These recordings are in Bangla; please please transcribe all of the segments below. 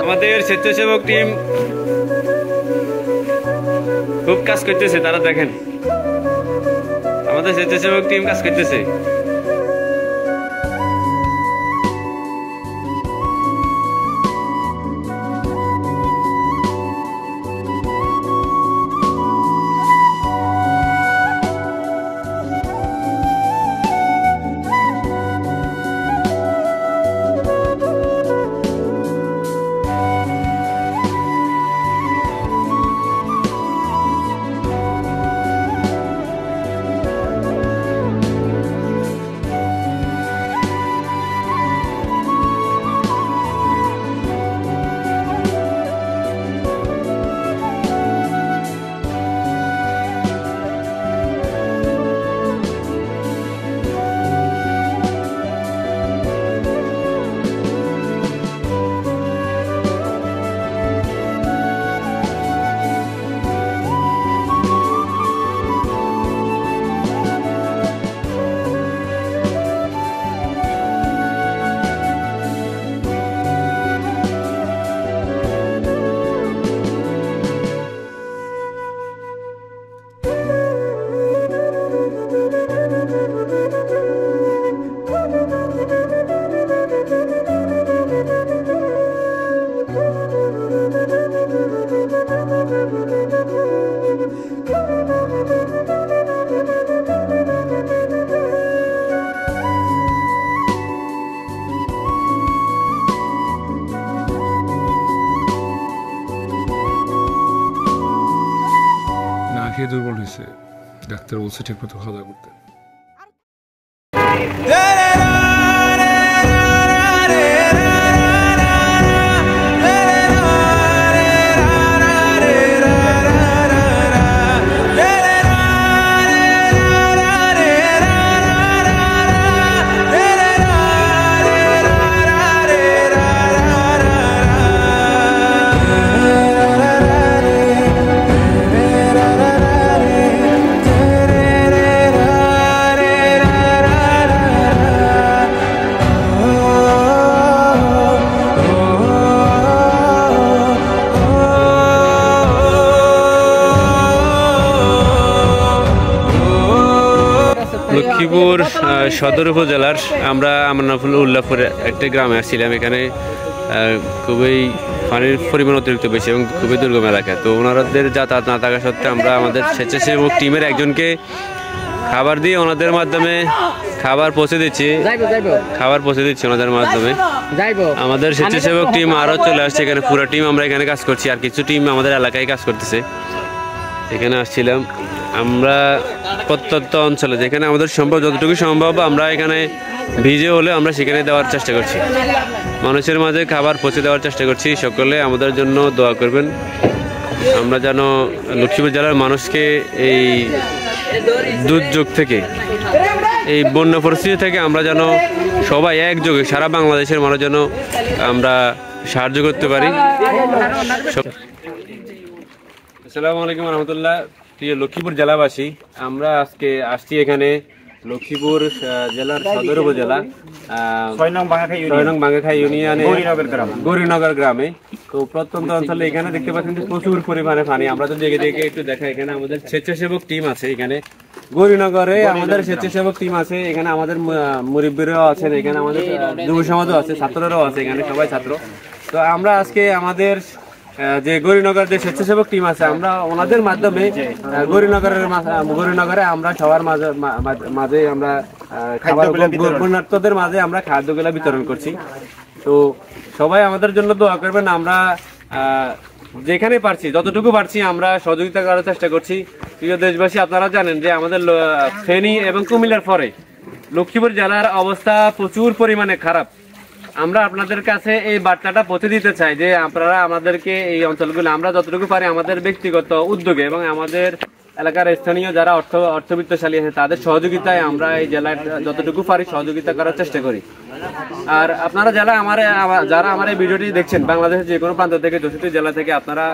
আমাদের স্বেচ্ছাসেবক টিম খুব কাজ করতেছে, তারা দেখেন আমাদের স্বেচ্ছাসেবক টিম কাজ করতেছে। দুর্বল হয়েছে, ডাক্তার বলছে ঠিক মতো খাওয়া দাওয়া করতে। লক্ষ্মীপুর সদর উপজেলার আমরা আমনাফুল উল্লাপুর একটা গ্রামে আসছিলাম। এখানে খুবই পানির পরিমাণ অতিরিক্ত বেশি এবং খুবই দুর্গম এলাকা। তো ওনাদের যাতায়াত না থাকা সত্ত্বেও আমরা আমাদের স্বেচ্ছাসেবক টিমের একজনকে খাবার দিয়ে ওনাদের মাধ্যমে খাবার পৌঁছে দিচ্ছি ওনাদের মাধ্যমে। আমাদের স্বেচ্ছাসেবক টিম আরও চলে আসছে এখানে, পুরো টিম আমরা এখানে কাজ করছি, আর কিছু টিম আমাদের এলাকায় কাজ করতেছে। এখানে আসছিলাম আমরা প্রত্যন্ত অঞ্চলে, যেখানে আমাদের সম্ভব, যতটুকু সম্ভব আমরা এখানে ভিজে হলে আমরা সেখানে দেওয়ার চেষ্টা করছি, মানুষের মাঝে খাবার পৌঁছে দেওয়ার চেষ্টা করছি। সকলে আমাদের জন্য দোয়া করবেন, আমরা যেন লক্ষ্মীপুর জেলার মানুষকে এই দুর্যোগ থেকে, এই বন্যা পরিস্থিতি থেকে আমরা যেন সবাই একযোগে সারা বাংলাদেশের মানুষ যেন আমরা সাহায্য করতে পারি। আসসালামু আলাইকুম রহমতুল্লাহ। প্রিয় লক্ষ্মীপুর জেলাবাসী, আমরা আজকে আসছি এখানে লক্ষ্মীপুর জেলার সদর উপজেলা 6 নং বাঙ্গাখাই ইউনিয়নে গৌরীনগর গ্রামে। তো প্রত্যন্ত অঞ্চলে এখানে দেখতে পাচ্ছেন যে প্রচুর পরিমাণে পানি। আমরা তো দেখে একটু দেখা, এখানে আমাদের স্বেচ্ছাসেবক টিম আছে, এখানে গৌরীনগরে আমাদের স্বেচ্ছাসেবক টিম আছে, এখানে আমাদের মুরব্বীরাও আছেন, এখানে আমাদের যুব সমাজও আছে, ছাত্ররাও আছে, এখানে সবাই ছাত্র। তো আমরা আজকে আমাদের যে গৌরীনগর যে স্বেচ্ছাসেবক টিম আছে, আমরা ওনাদের মাধ্যমে গৌরীনগরে আমরা সবার মাঝে আমরা বন্যার্থদের মাঝে আমরা খাদ্যগুলা বিতরণ করছি। তো সবাই আমাদের জন্য দোয়া করবেন। আমরা যেখানে পারছি, যতটুকু পারছি আমরা সহযোগিতা করার চেষ্টা করছি। প্রিয় দেশবাসী, আপনারা জানেন যে আমাদের ফেনী এবং কুমিল্লার পরে লক্ষ্মীপুর জেলার অবস্থা প্রচুর পরিমাণে খারাপ। আমরা আপনাদের কাছে এই বার্তাটা পৌঁছে দিতে চাই যে আপনারা আমাদেরকে এই অঞ্চলগুলো আমরা যতটুকু পারি আমাদের ব্যক্তিগত উদ্যোগে এবং আমাদের এলাকার স্থানীয় যারা অর্থবিত্তশালী আছে তাদের সহযোগিতায় আমরা এই জেলায় যতটুকু পারি সহযোগিতা করার চেষ্টা করি। আর আপনারা যারা আমার এই ভিডিওটি দেখছেন বাংলাদেশের যে কোনো প্রান্ত থেকে 64 জেলা থেকে আপনারা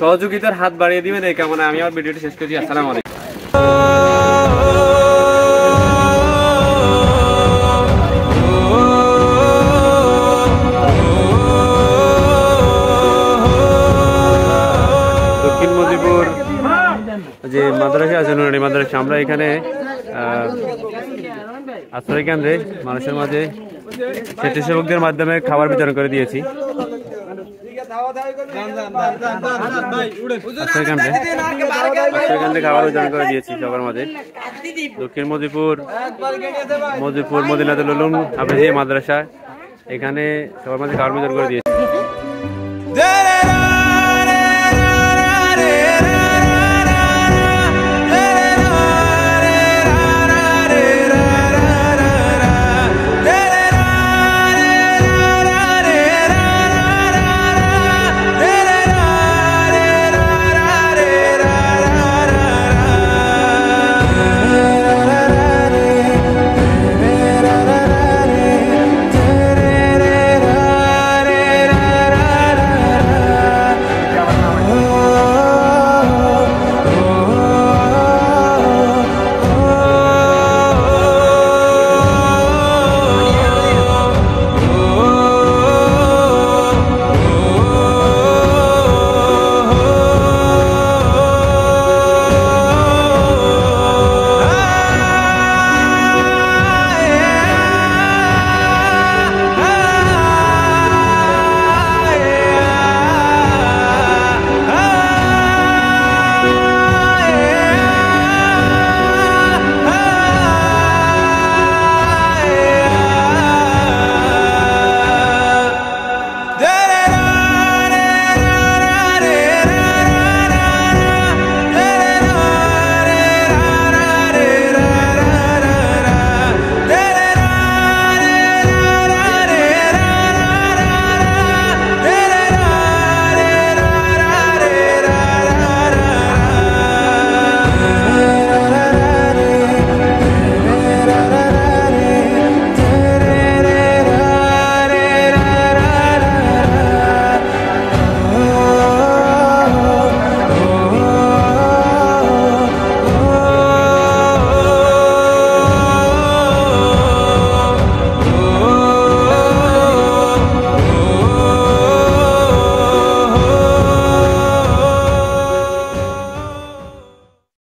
সহযোগিতার হাত বাড়িয়ে দিবেন এই কামনা আমি আমার ভিডিওটি শেষ করছি। আসসালামু আলাইকুম। দক্ষিণ মজিপুর যে মাদ্রাসা আছে নুরানি মাদ্রাসা, আমরা এখানে আশ্রয় কেন্দ্রে মানুষের মাঝে স্বেচ্ছাসেবকদের মাধ্যমে খাবার বিতরণ করে দিয়েছি। আশ্রয় কেন্দ্রে খাবার বিতরণ করে দিয়েছি সবার মাঝে। দক্ষিণ মজিপুর মদিনাতুল উলুম হাফেজিয়া মাদ্রাসা, এখানে সবার মাঝে খাবার বিতরণ করে দিয়েছি।